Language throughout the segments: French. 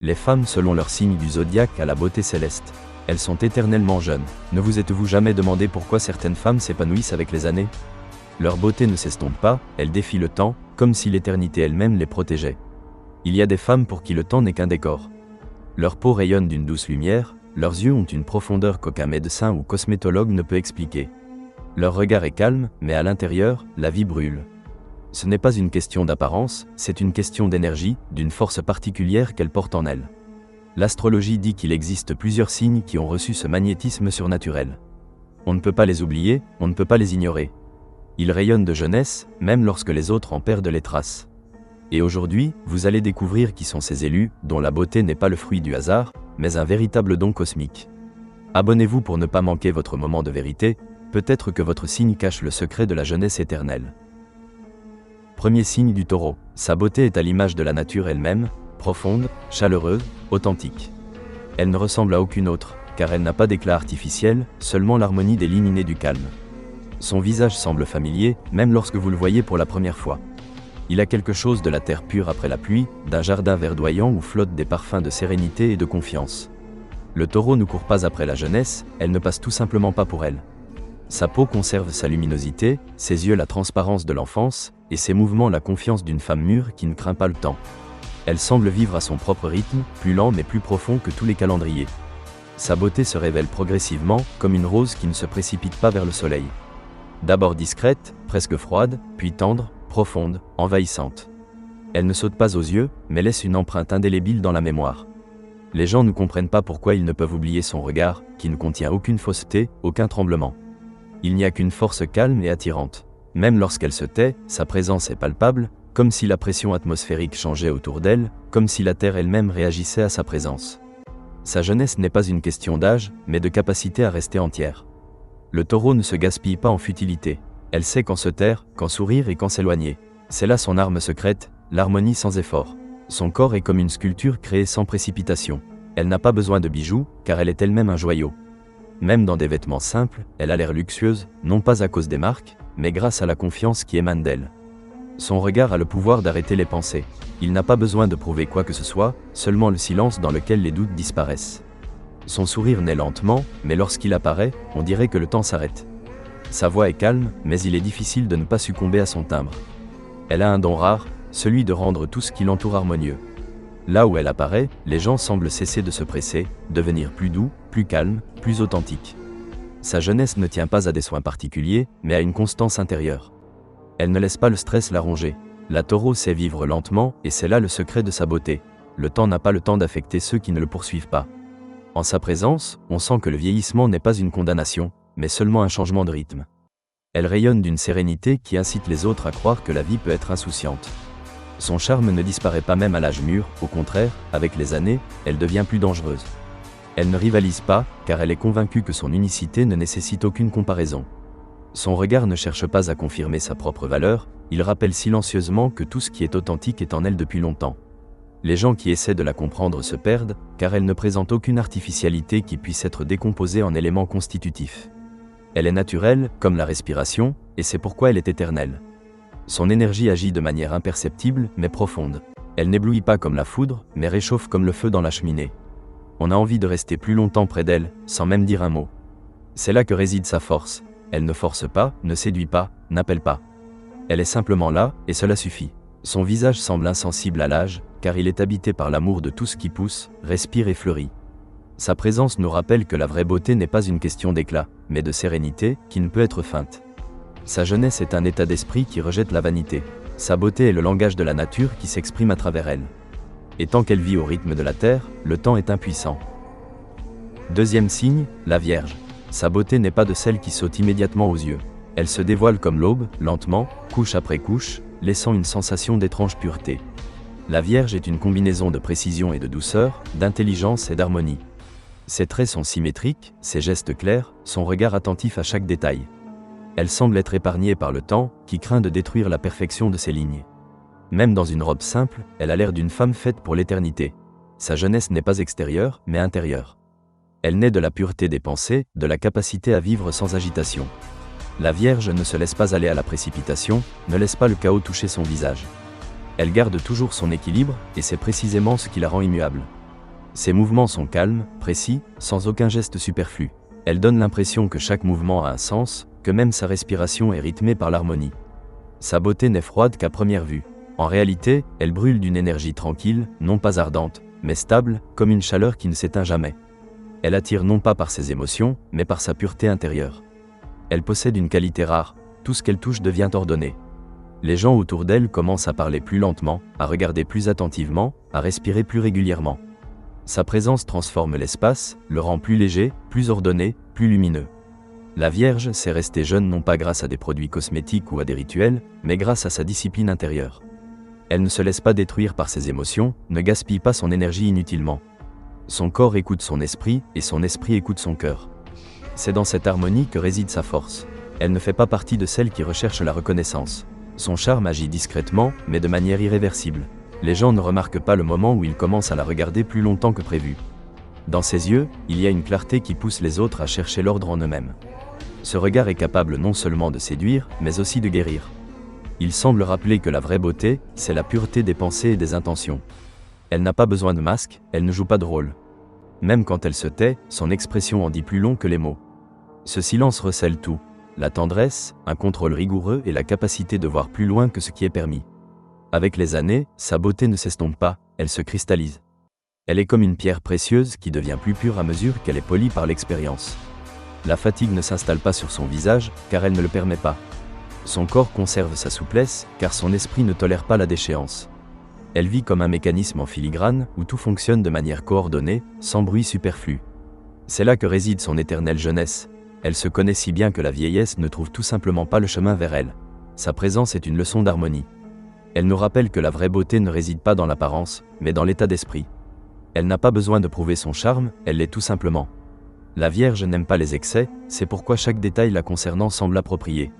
Les femmes selon leur signe du zodiaque à la beauté céleste. Elles sont éternellement jeunes. Ne vous êtes-vous jamais demandé pourquoi certaines femmes s'épanouissent avec les années? Leur beauté ne s'estompe pas, elles défient le temps, comme si l'éternité elle-même les protégeait. Il y a des femmes pour qui le temps n'est qu'un décor. Leur peau rayonne d'une douce lumière, leurs yeux ont une profondeur qu'aucun médecin ou cosmétologue ne peut expliquer. Leur regard est calme, mais à l'intérieur, la vie brûle. Ce n'est pas une question d'apparence, c'est une question d'énergie, d'une force particulière qu'elles portent en elles. L'astrologie dit qu'il existe plusieurs signes qui ont reçu ce magnétisme surnaturel. On ne peut pas les oublier, on ne peut pas les ignorer. Ils rayonnent de jeunesse, même lorsque les autres en perdent les traces. Et aujourd'hui, vous allez découvrir qui sont ces élus, dont la beauté n'est pas le fruit du hasard, mais un véritable don cosmique. Abonnez-vous pour ne pas manquer votre moment de vérité, peut-être que votre signe cache le secret de la jeunesse éternelle. Premier signe du Taureau. Sa beauté est à l'image de la nature elle-même, profonde, chaleureuse, authentique. Elle ne ressemble à aucune autre, car elle n'a pas d'éclat artificiel, seulement l'harmonie des lignes nées du calme. Son visage semble familier, même lorsque vous le voyez pour la première fois. Il a quelque chose de la terre pure après la pluie, d'un jardin verdoyant où flottent des parfums de sérénité et de confiance. Le Taureau ne court pas après la jeunesse, elle ne passe tout simplement pas pour elle. Sa peau conserve sa luminosité, ses yeux la transparence de l'enfance, et ses mouvements la confiance d'une femme mûre qui ne craint pas le temps. Elle semble vivre à son propre rythme, plus lent mais plus profond que tous les calendriers. Sa beauté se révèle progressivement, comme une rose qui ne se précipite pas vers le soleil. D'abord discrète, presque froide, puis tendre, profonde, envahissante. Elle ne saute pas aux yeux, mais laisse une empreinte indélébile dans la mémoire. Les gens ne comprennent pas pourquoi ils ne peuvent oublier son regard, qui ne contient aucune fausseté, aucun tremblement. Il n'y a qu'une force calme et attirante. Même lorsqu'elle se tait, sa présence est palpable, comme si la pression atmosphérique changeait autour d'elle, comme si la Terre elle-même réagissait à sa présence. Sa jeunesse n'est pas une question d'âge, mais de capacité à rester entière. Le Taureau ne se gaspille pas en futilité. Elle sait quand se taire, quand sourire et quand s'éloigner. C'est là son arme secrète, l'harmonie sans effort. Son corps est comme une sculpture créée sans précipitation. Elle n'a pas besoin de bijoux, car elle est elle-même un joyau. Même dans des vêtements simples, elle a l'air luxueuse, non pas à cause des marques, mais grâce à la confiance qui émane d'elle. Son regard a le pouvoir d'arrêter les pensées. Il n'a pas besoin de prouver quoi que ce soit, seulement le silence dans lequel les doutes disparaissent. Son sourire naît lentement, mais lorsqu'il apparaît, on dirait que le temps s'arrête. Sa voix est calme, mais il est difficile de ne pas succomber à son timbre. Elle a un don rare, celui de rendre tout ce qui l'entoure harmonieux. Là où elle apparaît, les gens semblent cesser de se presser, devenir plus doux, plus calmes, plus authentiques. Sa jeunesse ne tient pas à des soins particuliers, mais à une constance intérieure. Elle ne laisse pas le stress la ronger. La Taureau sait vivre lentement, et c'est là le secret de sa beauté. Le temps n'a pas le temps d'affecter ceux qui ne le poursuivent pas. En sa présence, on sent que le vieillissement n'est pas une condamnation, mais seulement un changement de rythme. Elle rayonne d'une sérénité qui incite les autres à croire que la vie peut être insouciante. Son charme ne disparaît pas même à l'âge mûr, au contraire, avec les années, elle devient plus dangereuse. Elle ne rivalise pas, car elle est convaincue que son unicité ne nécessite aucune comparaison. Son regard ne cherche pas à confirmer sa propre valeur, il rappelle silencieusement que tout ce qui est authentique est en elle depuis longtemps. Les gens qui essaient de la comprendre se perdent, car elle ne présente aucune artificialité qui puisse être décomposée en éléments constitutifs. Elle est naturelle, comme la respiration, et c'est pourquoi elle est éternelle. Son énergie agit de manière imperceptible, mais profonde. Elle n'éblouit pas comme la foudre, mais réchauffe comme le feu dans la cheminée. On a envie de rester plus longtemps près d'elle, sans même dire un mot. C'est là que réside sa force. Elle ne force pas, ne séduit pas, n'appelle pas. Elle est simplement là, et cela suffit. Son visage semble insensible à l'âge, car il est habité par l'amour de tout ce qui pousse, respire et fleurit. Sa présence nous rappelle que la vraie beauté n'est pas une question d'éclat, mais de sérénité, qui ne peut être feinte. Sa jeunesse est un état d'esprit qui rejette la vanité. Sa beauté est le langage de la nature qui s'exprime à travers elle. Et tant qu'elle vit au rythme de la terre, le temps est impuissant. Deuxième signe, la Vierge. Sa beauté n'est pas de celle qui saute immédiatement aux yeux. Elle se dévoile comme l'aube, lentement, couche après couche, laissant une sensation d'étrange pureté. La Vierge est une combinaison de précision et de douceur, d'intelligence et d'harmonie. Ses traits sont symétriques, ses gestes clairs, son regard attentif à chaque détail. Elle semble être épargnée par le temps, qui craint de détruire la perfection de ses lignes. Même dans une robe simple, elle a l'air d'une femme faite pour l'éternité. Sa jeunesse n'est pas extérieure, mais intérieure. Elle naît de la pureté des pensées, de la capacité à vivre sans agitation. La Vierge ne se laisse pas aller à la précipitation, ne laisse pas le chaos toucher son visage. Elle garde toujours son équilibre, et c'est précisément ce qui la rend immuable. Ses mouvements sont calmes, précis, sans aucun geste superflu. Elle donne l'impression que chaque mouvement a un sens, que même sa respiration est rythmée par l'harmonie. Sa beauté n'est froide qu'à première vue. En réalité, elle brûle d'une énergie tranquille, non pas ardente, mais stable, comme une chaleur qui ne s'éteint jamais. Elle attire non pas par ses émotions, mais par sa pureté intérieure. Elle possède une qualité rare, tout ce qu'elle touche devient ordonné. Les gens autour d'elle commencent à parler plus lentement, à regarder plus attentivement, à respirer plus régulièrement. Sa présence transforme l'espace, le rend plus léger, plus ordonné, plus lumineux. La Vierge sait rester jeune non pas grâce à des produits cosmétiques ou à des rituels, mais grâce à sa discipline intérieure. Elle ne se laisse pas détruire par ses émotions, ne gaspille pas son énergie inutilement. Son corps écoute son esprit, et son esprit écoute son cœur. C'est dans cette harmonie que réside sa force. Elle ne fait pas partie de celles qui recherchent la reconnaissance. Son charme agit discrètement, mais de manière irréversible. Les gens ne remarquent pas le moment où ils commencent à la regarder plus longtemps que prévu. Dans ses yeux, il y a une clarté qui pousse les autres à chercher l'ordre en eux-mêmes. Ce regard est capable non seulement de séduire, mais aussi de guérir. Il semble rappeler que la vraie beauté, c'est la pureté des pensées et des intentions. Elle n'a pas besoin de masque, elle ne joue pas de rôle. Même quand elle se tait, son expression en dit plus long que les mots. Ce silence recèle tout. La tendresse, un contrôle rigoureux et la capacité de voir plus loin que ce qui est permis. Avec les années, sa beauté ne s'estompe pas, elle se cristallise. Elle est comme une pierre précieuse qui devient plus pure à mesure qu'elle est polie par l'expérience. La fatigue ne s'installe pas sur son visage, car elle ne le permet pas. Son corps conserve sa souplesse, car son esprit ne tolère pas la déchéance. Elle vit comme un mécanisme en filigrane, où tout fonctionne de manière coordonnée, sans bruit superflu. C'est là que réside son éternelle jeunesse. Elle se connaît si bien que la vieillesse ne trouve tout simplement pas le chemin vers elle. Sa présence est une leçon d'harmonie. Elle nous rappelle que la vraie beauté ne réside pas dans l'apparence, mais dans l'état d'esprit. Elle n'a pas besoin de prouver son charme, elle l'est tout simplement. La Vierge n'aime pas les excès, c'est pourquoi chaque détail la concernant semble approprié.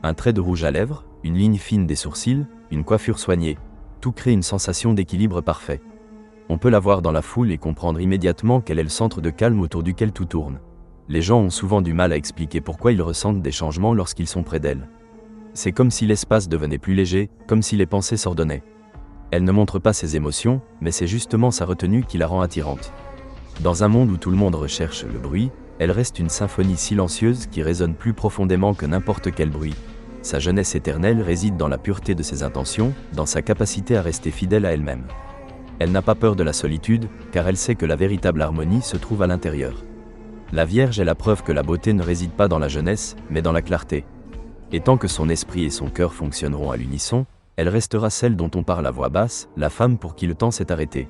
Un trait de rouge à lèvres, une ligne fine des sourcils, une coiffure soignée, tout crée une sensation d'équilibre parfait. On peut la voir dans la foule et comprendre immédiatement qu'elle est le centre de calme autour duquel tout tourne. Les gens ont souvent du mal à expliquer pourquoi ils ressentent des changements lorsqu'ils sont près d'elle. C'est comme si l'espace devenait plus léger, comme si les pensées s'ordonnaient. Elle ne montre pas ses émotions, mais c'est justement sa retenue qui la rend attirante. Dans un monde où tout le monde recherche le bruit, elle reste une symphonie silencieuse qui résonne plus profondément que n'importe quel bruit. Sa jeunesse éternelle réside dans la pureté de ses intentions, dans sa capacité à rester fidèle à elle-même. Elle n'a pas peur de la solitude, car elle sait que la véritable harmonie se trouve à l'intérieur. La Vierge est la preuve que la beauté ne réside pas dans la jeunesse, mais dans la clarté. Et tant que son esprit et son cœur fonctionneront à l'unisson, elle restera celle dont on parle à voix basse, la femme pour qui le temps s'est arrêté.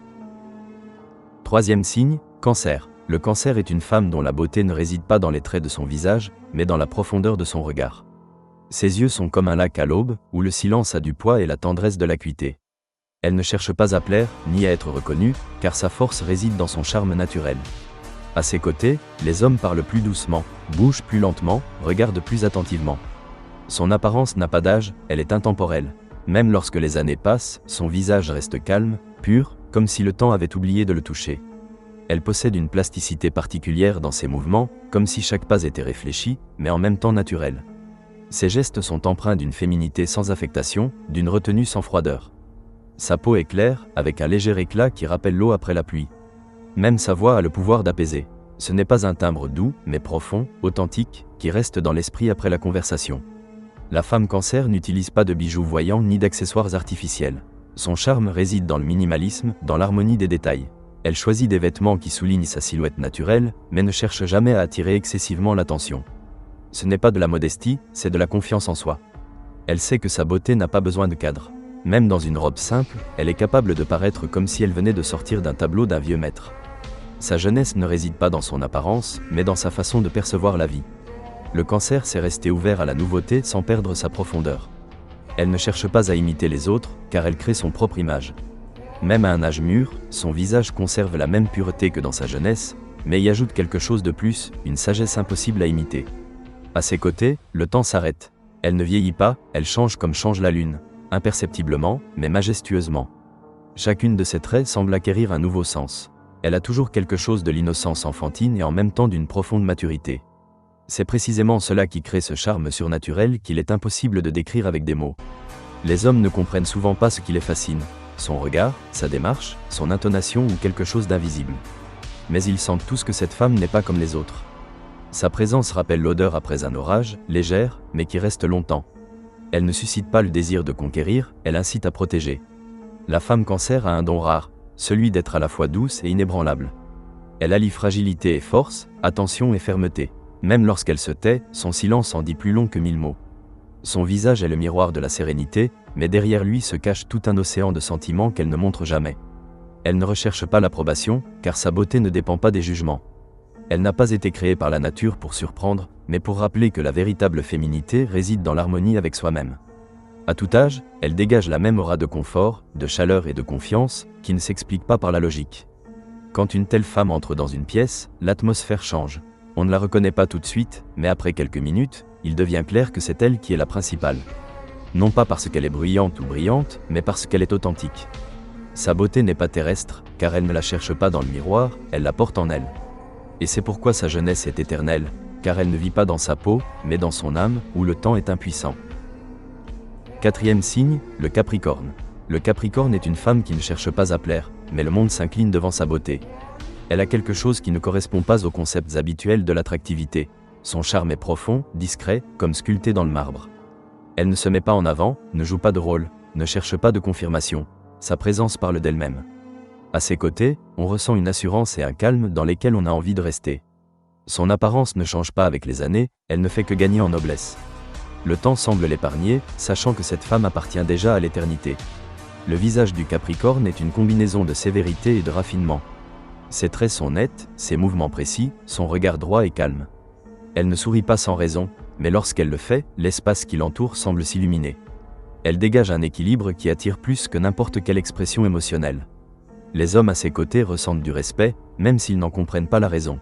Troisième signe, Cancer. Le Cancer est une femme dont la beauté ne réside pas dans les traits de son visage, mais dans la profondeur de son regard. Ses yeux sont comme un lac à l'aube, où le silence a du poids et la tendresse de l'acuité. Elle ne cherche pas à plaire, ni à être reconnue, car sa force réside dans son charme naturel. À ses côtés, les hommes parlent plus doucement, bougent plus lentement, regardent plus attentivement. Son apparence n'a pas d'âge, elle est intemporelle. Même lorsque les années passent, son visage reste calme, pur, comme si le temps avait oublié de le toucher. Elle possède une plasticité particulière dans ses mouvements, comme si chaque pas était réfléchi, mais en même temps naturel. Ses gestes sont empreints d'une féminité sans affectation, d'une retenue sans froideur. Sa peau est claire, avec un léger éclat qui rappelle l'eau après la pluie. Même sa voix a le pouvoir d'apaiser. Ce n'est pas un timbre doux, mais profond, authentique, qui reste dans l'esprit après la conversation. La femme Cancer n'utilise pas de bijoux voyants ni d'accessoires artificiels. Son charme réside dans le minimalisme, dans l'harmonie des détails. Elle choisit des vêtements qui soulignent sa silhouette naturelle, mais ne cherche jamais à attirer excessivement l'attention. Ce n'est pas de la modestie, c'est de la confiance en soi. Elle sait que sa beauté n'a pas besoin de cadre. Même dans une robe simple, elle est capable de paraître comme si elle venait de sortir d'un tableau d'un vieux maître. Sa jeunesse ne réside pas dans son apparence, mais dans sa façon de percevoir la vie. Le Cancer sait rester ouvert à la nouveauté sans perdre sa profondeur. Elle ne cherche pas à imiter les autres, car elle crée son propre image. Même à un âge mûr, son visage conserve la même pureté que dans sa jeunesse, mais y ajoute quelque chose de plus, une sagesse impossible à imiter. À ses côtés, le temps s'arrête. Elle ne vieillit pas, elle change comme change la lune, imperceptiblement, mais majestueusement. Chacune de ses traits semble acquérir un nouveau sens. Elle a toujours quelque chose de l'innocence enfantine et en même temps d'une profonde maturité. C'est précisément cela qui crée ce charme surnaturel qu'il est impossible de décrire avec des mots. Les hommes ne comprennent souvent pas ce qui les fascine. son regard, sa démarche, son intonation ou quelque chose d'invisible. Mais ils sentent tous que cette femme n'est pas comme les autres. Sa présence rappelle l'odeur après un orage, légère, mais qui reste longtemps. Elle ne suscite pas le désir de conquérir, elle incite à protéger. La femme Cancer a un don rare, celui d'être à la fois douce et inébranlable. Elle allie fragilité et force, attention et fermeté. Même lorsqu'elle se tait, son silence en dit plus long que 1000 mots. Son visage est le miroir de la sérénité, mais derrière lui se cache tout un océan de sentiments qu'elle ne montre jamais. Elle ne recherche pas l'approbation, car sa beauté ne dépend pas des jugements. Elle n'a pas été créée par la nature pour surprendre, mais pour rappeler que la véritable féminité réside dans l'harmonie avec soi-même. À tout âge, elle dégage la même aura de confort, de chaleur et de confiance, qui ne s'explique pas par la logique. Quand une telle femme entre dans une pièce, l'atmosphère change. On ne la reconnaît pas tout de suite, mais après quelques minutes, il devient clair que c'est elle qui est la principale. Non pas parce qu'elle est bruyante ou brillante, mais parce qu'elle est authentique. Sa beauté n'est pas terrestre, car elle ne la cherche pas dans le miroir, elle la porte en elle. Et c'est pourquoi sa jeunesse est éternelle, car elle ne vit pas dans sa peau, mais dans son âme, où le temps est impuissant. Quatrième signe, le Capricorne. Le Capricorne est une femme qui ne cherche pas à plaire, mais le monde s'incline devant sa beauté. Elle a quelque chose qui ne correspond pas aux concepts habituels de l'attractivité. Son charme est profond, discret, comme sculpté dans le marbre. Elle ne se met pas en avant, ne joue pas de rôle, ne cherche pas de confirmation. Sa présence parle d'elle-même. À ses côtés, on ressent une assurance et un calme dans lesquels on a envie de rester. Son apparence ne change pas avec les années, elle ne fait que gagner en noblesse. Le temps semble l'épargner, sachant que cette femme appartient déjà à l'éternité. Le visage du Capricorne est une combinaison de sévérité et de raffinement. Ses traits sont nets, ses mouvements précis, son regard droit et calme. Elle ne sourit pas sans raison, mais lorsqu'elle le fait, l'espace qui l'entoure semble s'illuminer. Elle dégage un équilibre qui attire plus que n'importe quelle expression émotionnelle. Les hommes à ses côtés ressentent du respect, même s'ils n'en comprennent pas la raison.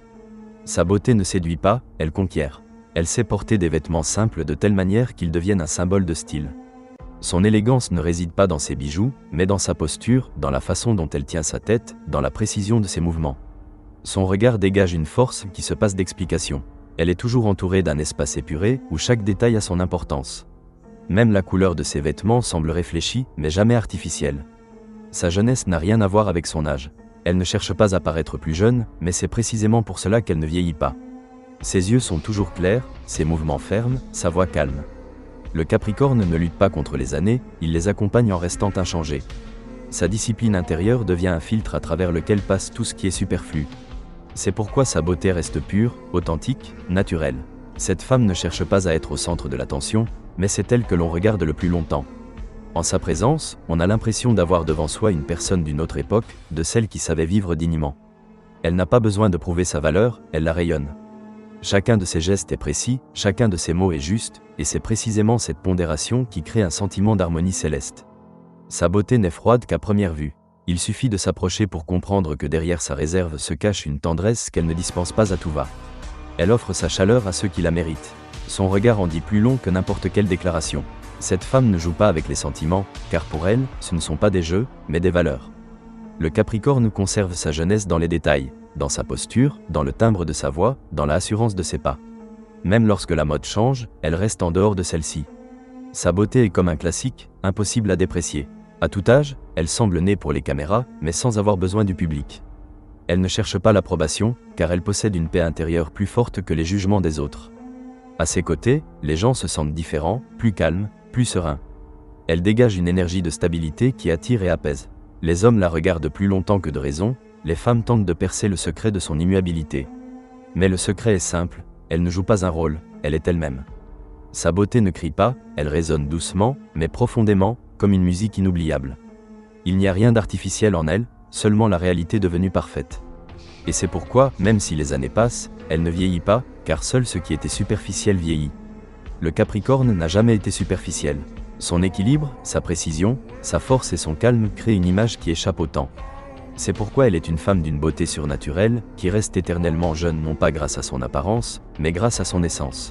Sa beauté ne séduit pas, elle conquiert. Elle sait porter des vêtements simples de telle manière qu'ils deviennent un symbole de style. Son élégance ne réside pas dans ses bijoux, mais dans sa posture, dans la façon dont elle tient sa tête, dans la précision de ses mouvements. Son regard dégage une force qui se passe d'explication. Elle est toujours entourée d'un espace épuré, où chaque détail a son importance. Même la couleur de ses vêtements semble réfléchie, mais jamais artificielle. Sa jeunesse n'a rien à voir avec son âge. Elle ne cherche pas à paraître plus jeune, mais c'est précisément pour cela qu'elle ne vieillit pas. Ses yeux sont toujours clairs, ses mouvements fermes, sa voix calme. Le Capricorne ne lutte pas contre les années, il les accompagne en restant inchangé. Sa discipline intérieure devient un filtre à travers lequel passe tout ce qui est superflu. C'est pourquoi sa beauté reste pure, authentique, naturelle. Cette femme ne cherche pas à être au centre de l'attention, mais c'est elle que l'on regarde le plus longtemps. En sa présence, on a l'impression d'avoir devant soi une personne d'une autre époque, de celle qui savait vivre dignement. Elle n'a pas besoin de prouver sa valeur, elle la rayonne. Chacun de ses gestes est précis, chacun de ses mots est juste, et c'est précisément cette pondération qui crée un sentiment d'harmonie céleste. Sa beauté n'est froide qu'à première vue. Il suffit de s'approcher pour comprendre que derrière sa réserve se cache une tendresse qu'elle ne dispense pas à tout va. Elle offre sa chaleur à ceux qui la méritent. Son regard en dit plus long que n'importe quelle déclaration. Cette femme ne joue pas avec les sentiments, car pour elle, ce ne sont pas des jeux, mais des valeurs. Le Capricorne conserve sa jeunesse dans les détails, dans sa posture, dans le timbre de sa voix, dans l'assurance de ses pas. Même lorsque la mode change, elle reste en dehors de celle-ci. Sa beauté est comme un classique, impossible à déprécier. À tout âge, elle semble née pour les caméras, mais sans avoir besoin du public. Elle ne cherche pas l'approbation, car elle possède une paix intérieure plus forte que les jugements des autres. À ses côtés, les gens se sentent différents, plus calmes, plus sereins. Elle dégage une énergie de stabilité qui attire et apaise. Les hommes la regardent plus longtemps que de raison, les femmes tentent de percer le secret de son immuabilité. Mais le secret est simple, elle ne joue pas un rôle, elle est elle-même. Sa beauté ne crie pas, elle résonne doucement, mais profondément, comme une musique inoubliable. Il n'y a rien d'artificiel en elle, seulement la réalité devenue parfaite. Et c'est pourquoi, même si les années passent, elle ne vieillit pas, car seul ce qui était superficiel vieillit. Le Capricorne n'a jamais été superficiel. Son équilibre, sa précision, sa force et son calme créent une image qui échappe au temps. C'est pourquoi elle est une femme d'une beauté surnaturelle, qui reste éternellement jeune non pas grâce à son apparence, mais grâce à son essence.